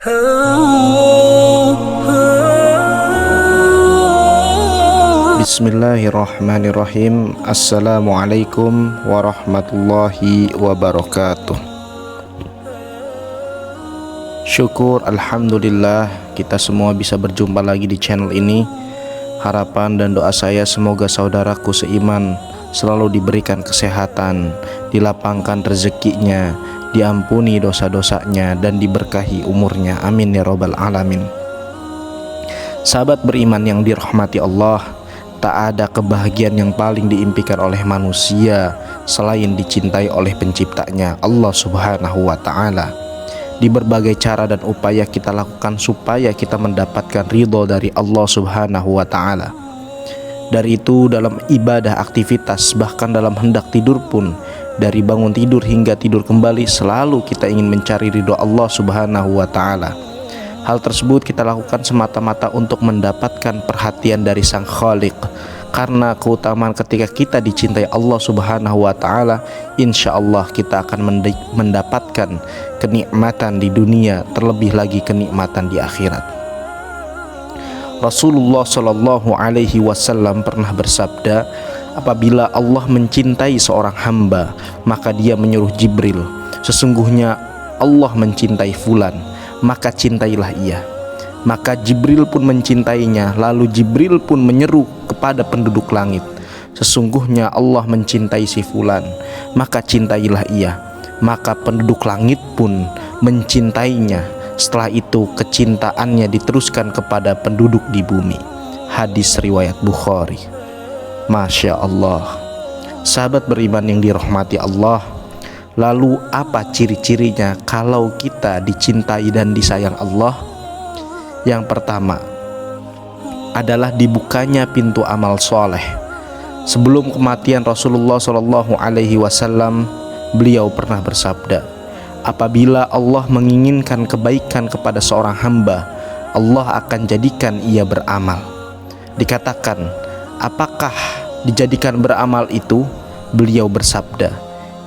Bismillahirrahmanirrahim. Assalamualaikum warahmatullahi wabarakatuh. Syukur alhamdulillah kita semua bisa berjumpa lagi di channel ini. Harapan dan doa saya semoga saudaraku seiman selalu diberikan kesehatan, dilapangkan rezekinya, diampuni dosa-dosanya, dan diberkahi umurnya. Amin ya rabbal alamin. Sahabat beriman yang dirahmati Allah, tak ada kebahagiaan yang paling diimpikan oleh manusia selain dicintai oleh penciptanya, Allah subhanahu wa ta'ala. Di berbagai cara dan upaya kita lakukan supaya kita mendapatkan ridho dari Allah subhanahu wa ta'ala. Dari itu dalam ibadah, aktivitas, bahkan dalam hendak tidur pun, dari bangun tidur hingga tidur kembali, selalu kita ingin mencari ridho Allah subhanahu wa ta'ala. Hal tersebut kita lakukan semata-mata untuk mendapatkan perhatian dari Sang Khaliq. Karena keutamaan ketika kita dicintai Allah subhanahu wa ta'ala, insya Allah kita akan mendapatkan kenikmatan di dunia, terlebih lagi kenikmatan di akhirat. Rasulullah Shallallahu Alaihi Wasallam pernah bersabda, apabila Allah mencintai seorang hamba, maka dia menyuruh Jibril, sesungguhnya Allah mencintai fulan, maka cintailah ia. Maka Jibril pun mencintainya. Lalu Jibril pun menyeru kepada penduduk langit, sesungguhnya Allah mencintai si fulan, maka cintailah ia. Maka penduduk langit pun mencintainya. Setelah itu kecintaannya diteruskan kepada penduduk di bumi. Hadis riwayat Bukhari. Masya Allah. Sahabat beriman yang dirahmati Allah, lalu apa ciri-cirinya kalau kita dicintai dan disayang Allah? Yang pertama adalah dibukanya pintu amal soleh. Sebelum kematian Rasulullah Shallallahu Alaihi Wasallam, beliau pernah bersabda, apabila Allah menginginkan kebaikan kepada seorang hamba, Allah akan jadikan ia beramal. Dikatakan, apakah dijadikan beramal itu? Beliau bersabda,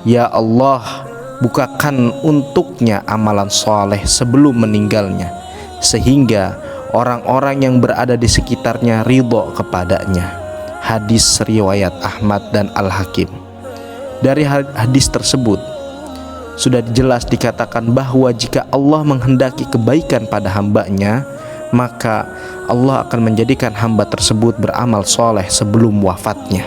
ya Allah, bukakan untuknya amalan soleh sebelum meninggalnya, sehingga orang-orang yang berada di sekitarnya ridho kepadanya. Hadis riwayat Ahmad dan Al-Hakim. Dari hadis tersebut sudah jelas dikatakan bahwa jika Allah menghendaki kebaikan pada hambanya, maka Allah akan menjadikan hamba tersebut beramal soleh sebelum wafatnya,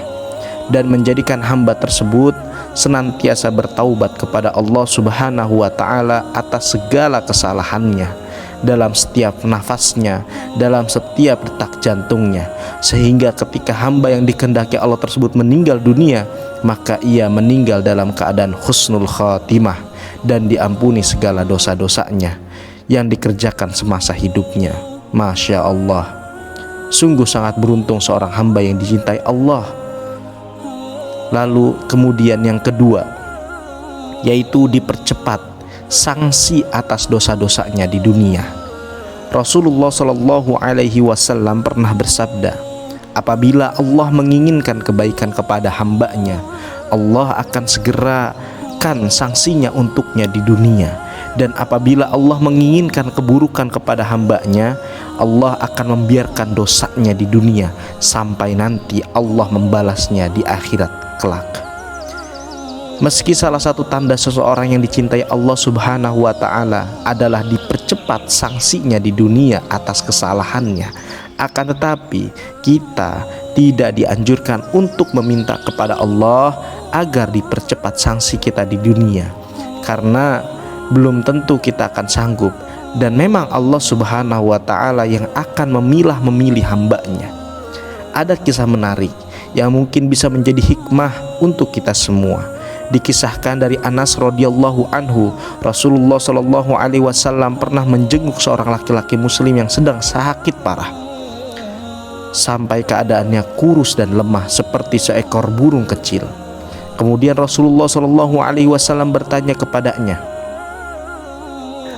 dan menjadikan hamba tersebut senantiasa bertaubat kepada Allah subhanahu wa ta'ala atas segala kesalahannya, dalam setiap nafasnya, dalam setiap detak jantungnya, sehingga ketika hamba yang dikehendaki Allah tersebut meninggal dunia, maka ia meninggal dalam keadaan husnul khatimah dan diampuni segala dosa-dosanya yang dikerjakan semasa hidupnya. Masya Allah. Sungguh sangat beruntung seorang hamba yang dicintai Allah. Lalu kemudian yang kedua, yaitu dipercepat sanksi atas dosa-dosanya di dunia. Rasulullah Shallallahu Alaihi Wasallam pernah bersabda, apabila Allah menginginkan kebaikan kepada hambanya, Allah akan segerakan sanksinya untuknya di dunia. Dan apabila Allah menginginkan keburukan kepada hambanya, Allah akan membiarkan dosanya di dunia sampai nanti Allah membalasnya di akhirat kelak. Meski salah satu tanda seseorang yang dicintai Allah subhanahu wa ta'ala adalah dipercepat sanksinya di dunia atas kesalahannya, akan tetapi kita tidak dianjurkan untuk meminta kepada Allah agar dipercepat sanksi kita di dunia, karena belum tentu kita akan sanggup, dan memang Allah subhanahu wa ta'ala yang akan memilih hambanya. Ada kisah menarik yang mungkin bisa menjadi hikmah untuk kita semua. Dikisahkan dari Anas radhiyallahu anhu, Rasulullah Shallallahu Alaihi Wasallam pernah menjenguk seorang laki-laki muslim yang sedang sakit parah, sampai keadaannya kurus dan lemah seperti seekor burung kecil. Kemudian Rasulullah Shallallahu Alaihi Wasallam bertanya kepadanya,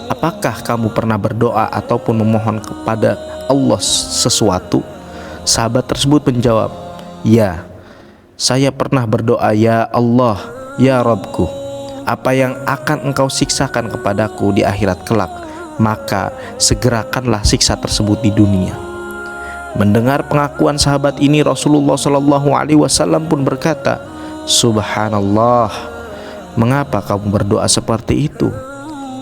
apakah kamu pernah berdoa ataupun memohon kepada Allah sesuatu? Sahabat tersebut menjawab, ya, saya pernah berdoa, ya Allah, ya Rabbku, apa yang akan engkau siksakan kepadaku di akhirat kelak? maka segerakanlah siksa tersebut di dunia. Mendengar pengakuan sahabat ini, Rasulullah Shallallahu Alaihi Wasallam pun berkata, "Subhanallah, mengapa kamu berdoa seperti itu?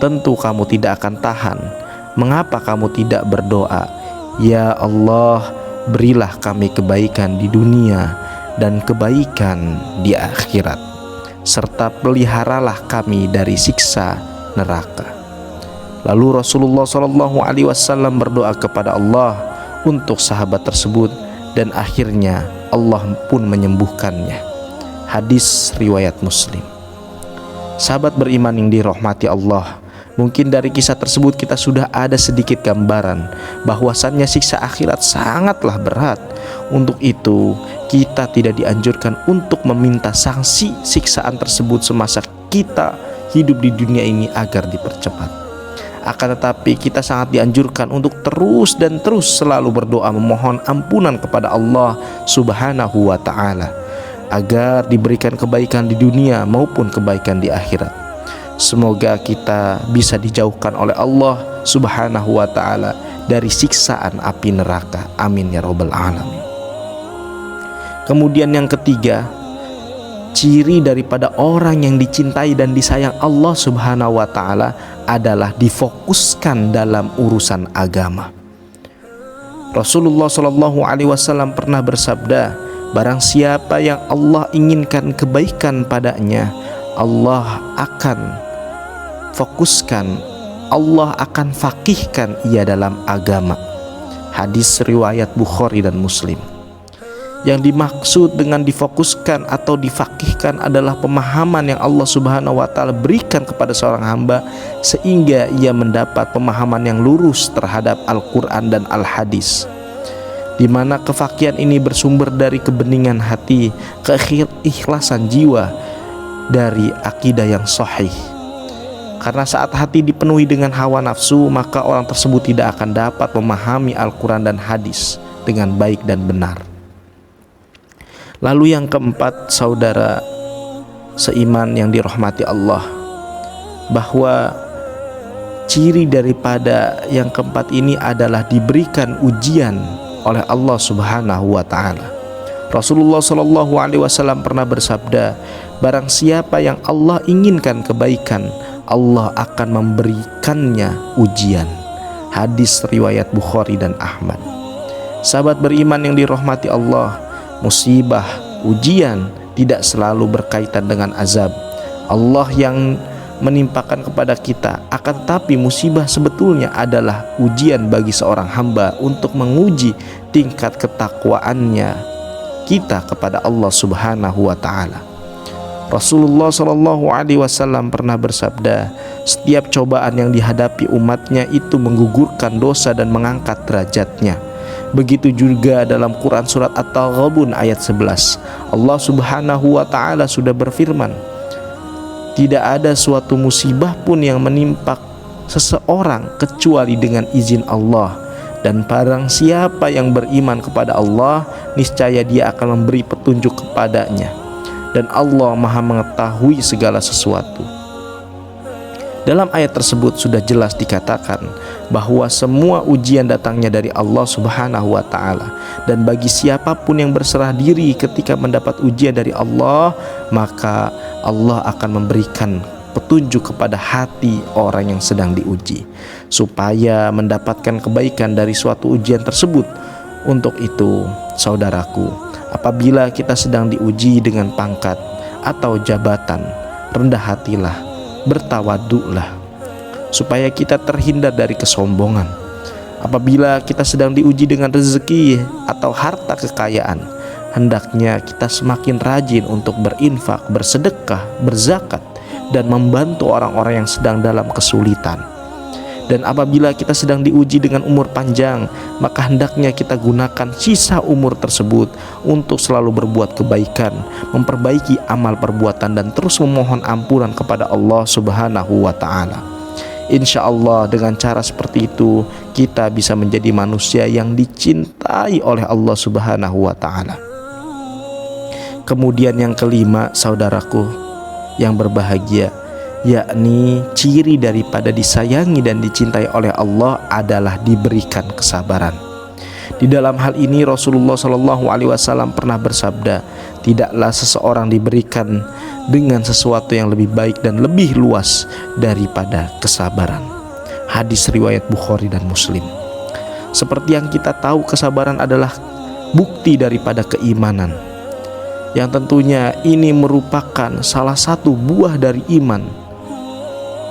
Tentu kamu tidak akan tahan. Mengapa kamu tidak berdoa, ya Allah, berilah kami kebaikan di dunia dan kebaikan di akhirat, serta peliharalah kami dari siksa neraka." Lalu Rasulullah Shallallahu Alaihi Wasallam berdoa kepada Allah untuk sahabat tersebut, dan akhirnya Allah pun menyembuhkannya. Hadis riwayat Muslim. Sahabat beriman yang dirahmati Allah, mungkin dari kisah tersebut kita sudah ada sedikit gambaran bahwasannya siksa akhirat sangatlah berat. Untuk itu kita tidak dianjurkan untuk meminta sanksi siksaan tersebut semasa kita hidup di dunia ini agar dipercepat. Akan tetapi kita sangat dianjurkan untuk terus dan terus selalu berdoa memohon ampunan kepada Allah Subhanahu wa ta'ala agar diberikan kebaikan di dunia maupun kebaikan di akhirat. Semoga kita bisa dijauhkan oleh Allah Subhanahu wa ta'ala dari siksaan api neraka. Amin ya rabbal alamin. Kemudian yang ketiga, ciri daripada orang yang dicintai dan disayang Allah Subhanahu wa ta'ala adalah difokuskan dalam urusan agama. Rasulullah Shallallahu Alaihi Wasallam pernah bersabda, barang siapa yang Allah inginkan kebaikan padanya, Allah akan fokuskan, Allah akan faqihkan ia dalam agama. Hadis riwayat Bukhari dan Muslim. Yang dimaksud dengan difokuskan atau difaqihkan adalah pemahaman yang Allah Subhanahu wa ta'ala berikan kepada seorang hamba sehingga ia mendapat pemahaman yang lurus terhadap Al-Quran dan Al-Hadis, di mana kefakihan ini bersumber dari kebeningan hati, keikhlasan jiwa, dari akidah yang sahih. Karena saat hati dipenuhi dengan hawa nafsu, maka orang tersebut tidak akan dapat memahami Al-Quran dan Hadis dengan baik dan benar. Lalu yang keempat, saudara seiman yang dirahmati Allah, bahwa ciri daripada yang keempat ini adalah diberikan ujian oleh Allah Subhanahu wa ta'ala. Rasulullah Shallallahu Alaihi Wasallam pernah bersabda, barang siapa yang Allah inginkan kebaikan, Allah akan memberikannya ujian. Hadis riwayat Bukhari dan Ahmad. Sahabat beriman yang dirahmati Allah, musibah, ujian tidak selalu berkaitan dengan azab. Allah yang menimpakan kepada kita, akan tapi musibah sebetulnya adalah ujian bagi seorang hamba untuk menguji tingkat ketakwaannya kita kepada Allah Subhanahu wa ta'ala. Rasulullah Shallallahu Alaihi Wasallam pernah bersabda, setiap cobaan yang dihadapi umatnya itu menggugurkan dosa dan mengangkat derajatnya. Begitu juga dalam Quran surat At-Taghabun ayat 11, Allah Subhanahu wa ta'ala sudah berfirman, tidak ada suatu musibah pun yang menimpa seseorang kecuali dengan izin Allah, dan barang siapa yang beriman kepada Allah, niscaya dia akan memberi petunjuk kepadanya, dan Allah Maha mengetahui segala sesuatu. Dalam ayat tersebut sudah jelas dikatakan bahwa semua ujian datangnya dari Allah Subhanahu wa ta'ala, dan bagi siapapun yang berserah diri ketika mendapat ujian dari Allah, maka Allah akan memberikan petunjuk kepada hati orang yang sedang diuji supaya mendapatkan kebaikan dari suatu ujian tersebut. Untuk itu, saudaraku, apabila kita sedang diuji dengan pangkat atau jabatan, rendah hatilah, bertawaduklah, supaya kita terhindar dari kesombongan. Apabila kita sedang diuji dengan rezeki atau harta kekayaan, hendaknya kita semakin rajin untuk berinfak, bersedekah, berzakat, dan membantu orang-orang yang sedang dalam kesulitan. Dan apabila kita sedang diuji dengan umur panjang, maka hendaknya kita gunakan sisa umur tersebut untuk selalu berbuat kebaikan, memperbaiki amal perbuatan, dan terus memohon ampunan kepada Allah Subhanahu wa ta'ala. Insya Allah dengan cara seperti itu kita bisa menjadi manusia yang dicintai oleh Allah Subhanahu wa ta'ala. Kemudian yang kelima, saudaraku yang berbahagia, yakni ciri daripada disayangi dan dicintai oleh Allah adalah diberikan kesabaran. Di dalam hal ini Rasulullah SAW pernah bersabda, tidaklah seseorang diberikan dengan sesuatu yang lebih baik dan lebih luas daripada kesabaran. Hadis riwayat Bukhari dan Muslim. Seperti yang kita tahu, kesabaran adalah bukti daripada keimanan, yang tentunya ini merupakan salah satu buah dari iman.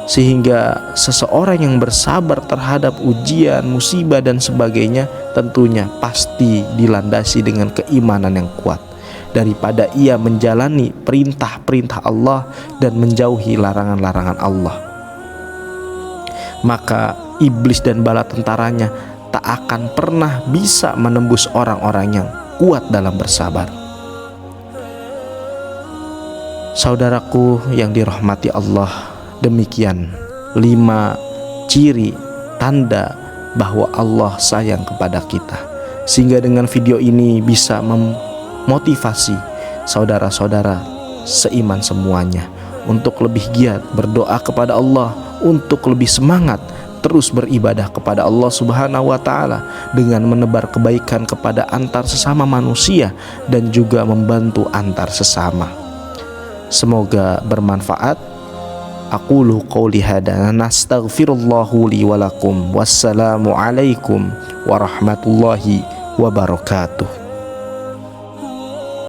Sehingga seseorang yang bersabar terhadap ujian, musibah dan sebagainya tentunya pasti dilandasi dengan keimanan yang kuat, daripada ia menjalani perintah-perintah Allah dan menjauhi larangan-larangan Allah. Maka iblis dan bala tentaranya tak akan pernah bisa menembus orang-orang yang kuat dalam bersabar. Saudaraku yang dirahmati Allah, demikian 5 ciri tanda bahwa Allah sayang kepada kita, sehingga dengan video ini bisa memotivasi saudara-saudara seiman semuanya untuk lebih giat berdoa kepada Allah, untuk lebih semangat terus beribadah kepada Allah Subhanahu wa Ta'ala dengan menebar kebaikan kepada antar sesama manusia dan juga membantu antar sesama. Semoga bermanfaat. Aqulu qouli hadza, nastaghfirullahu li wa lakum. Wassalamu alaikum warahmatullahi wabarakatuh.